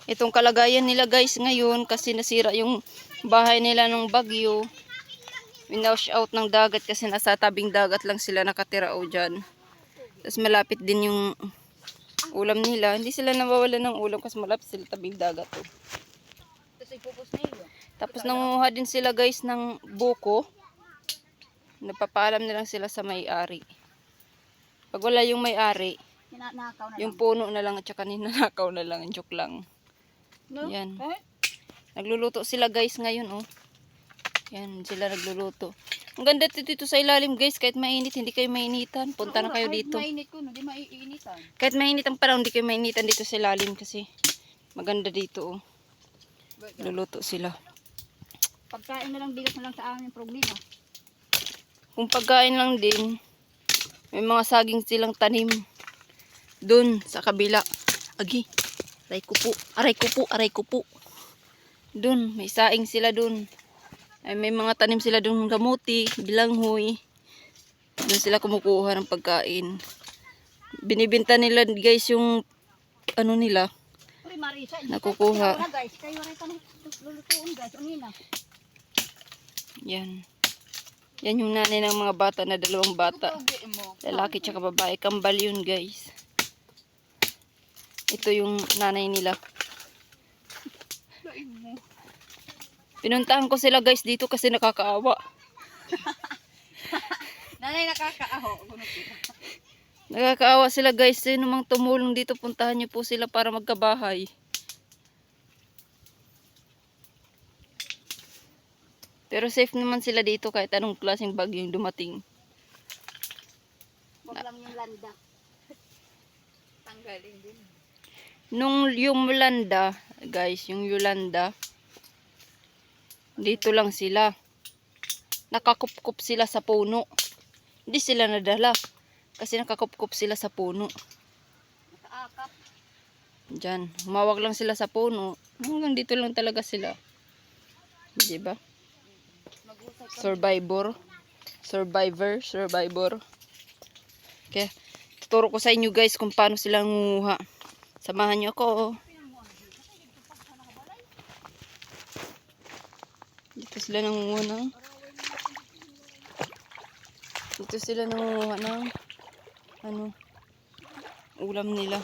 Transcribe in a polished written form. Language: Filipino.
Itong kalagayan nila guys ngayon kasi nasira yung bahay nila ng bagyo. Winash out ng dagat kasi nasa tabing dagat lang sila nakatira o dyan. Tapos malapit din yung ulam nila. Hindi sila nawawalan ng ulam kasi malapit sila tabing dagat. Oh. Tapos nangunguha din sila guys ng buko. Napapaalam nilang sila sa may-ari. Pag wala yung may-ari, yung puno na lang at saka ninanakaw na lang. Joke lang. No? Yan. Nagluluto sila guys ngayon oh. Yan sila nagluluto. Ang ganda dito sa ilalim guys. Kahit mainit, hindi kayo mainitan. Punta na kayo dito. Kahit mainit ko, hindi maiinitan. Kahit mainit ang panahon, hindi kayo mainitan dito sa ilalim kasi maganda dito oh. Luluto sila. Pagkain na lang, bigas na lang sa amin problema. Kung pagkain lang din, may mga saging silang tanim. Doon sa kabila. Agi. Aray ko po. Aray ko po. Aray ko po. Doon. May saing sila doon. Ay, may mga tanim sila doon. Gamuti. Bilanghoy. Doon sila kumukuha ng pagkain. Binibinta nila guys yung ano nila. Nakukuha. Yan. Yan yung nanay ng mga bata na dalawang bata. Lalaki tsaka babae. Kambal yun guys. Ito yung nanay nila. Pinuntahan ko sila guys dito kasi nakakaawa. Nanay nakakaaho. Nakakaawa sila guys. Sino mang tumulong dito, puntahan niyo po sila para magkabahay. Pero safe naman sila dito kahit anong klaseng bagyo yung dumating. Wag lang yung landa. Tanggalin din. Nung yung Yolanda, guys, yung Yolanda, dito lang sila. Nakakupkup sila sa puno. Hindi sila nadala. Kasi nakakupkup sila sa puno. Nakaakap. Diyan. Humawak lang sila sa puno. Hanggang dito lang talaga sila. Diba? Survivor. Okay. Tuturo ko sa inyo guys kung paano sila nguha. Samahan nyo ako. Dito sila nangunguha ng ano, ulam nila.